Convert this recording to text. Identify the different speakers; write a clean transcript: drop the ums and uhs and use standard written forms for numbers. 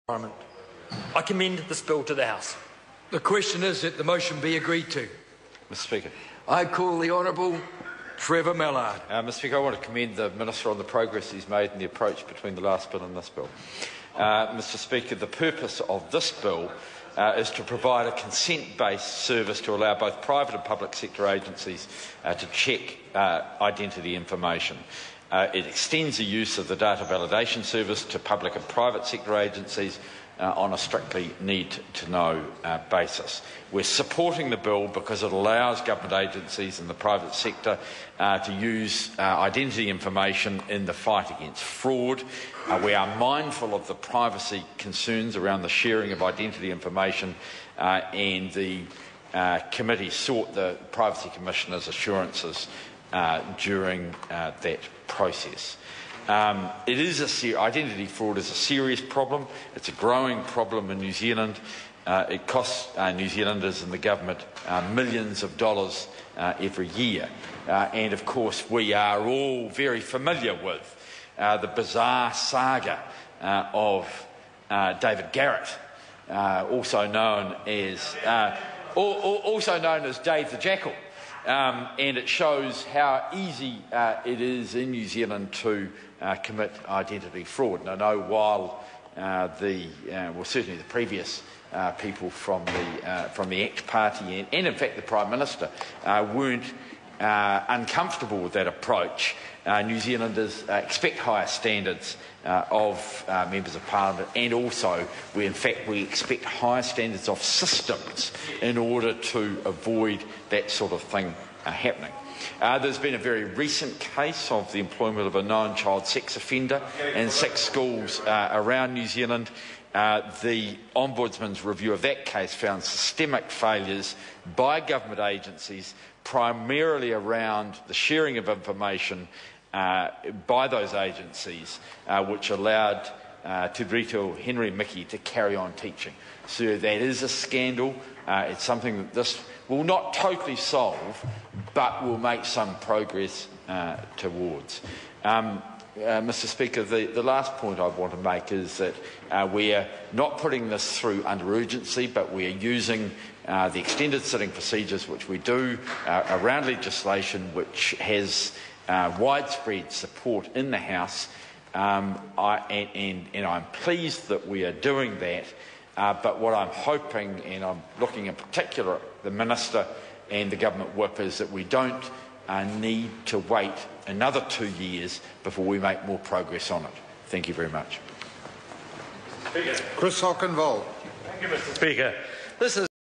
Speaker 1: Environment. I commend this bill to the House.
Speaker 2: The question is that the motion be agreed to.
Speaker 3: Mr Speaker.
Speaker 2: I call the Honourable Trevor Mallard.
Speaker 3: Mr Speaker, I want to commend the Minister on the progress he's made in the approach between the last bill and this bill. Mr Speaker, the purpose of this bill is to provide a consent-based service to allow both private and public sector agencies to check identity information. It extends the use of the data validation service to public and private sector agencies on a strictly need-to-know basis. We're supporting the bill because it allows government agencies and the private sector to use identity information in the fight against fraud. We are mindful of the privacy concerns around the sharing of identity information, and the committee sought the Privacy Commissioner's assurances during that process. Identity fraud is a serious problem. It's a growing problem in New Zealand. It costs New Zealanders and the government millions of dollars every year. And of course, we are all very familiar with the bizarre saga of David Garrett, also known as Dave the Jackal. And it shows how easy it is in New Zealand to commit identity fraud. And I know while certainly the previous people from the ACT Party and in fact the Prime Minister weren't uncomfortable with that approach, New Zealanders expect higher standards of members of Parliament, and also we expect higher standards of systems in order to avoid that sort of thing happening. There's been a very recent case of the employment of a known child sex offender in 6 schools around New Zealand. The Ombudsman's review of that case found systemic failures by government agencies, primarily around the sharing of information by those agencies, which allowed Te Rito Henry Mickey to carry on teaching. So that is a scandal. It's something that this will not totally solve, but will make some progress towards. Mr Speaker, the last point I want to make is that we are not putting this through under urgency, but we are using the extended sitting procedures, which we do around legislation which has widespread support in the House, and I'm pleased that we are doing that. But what I'm hoping, and I'm looking in particular at the Minister and the Government Whip, is that we don't need to wait another 2 years before we make more progress on it. Thank you very much.
Speaker 4: Chris Hockenvold.
Speaker 1: Thank you, Mr Speaker. This is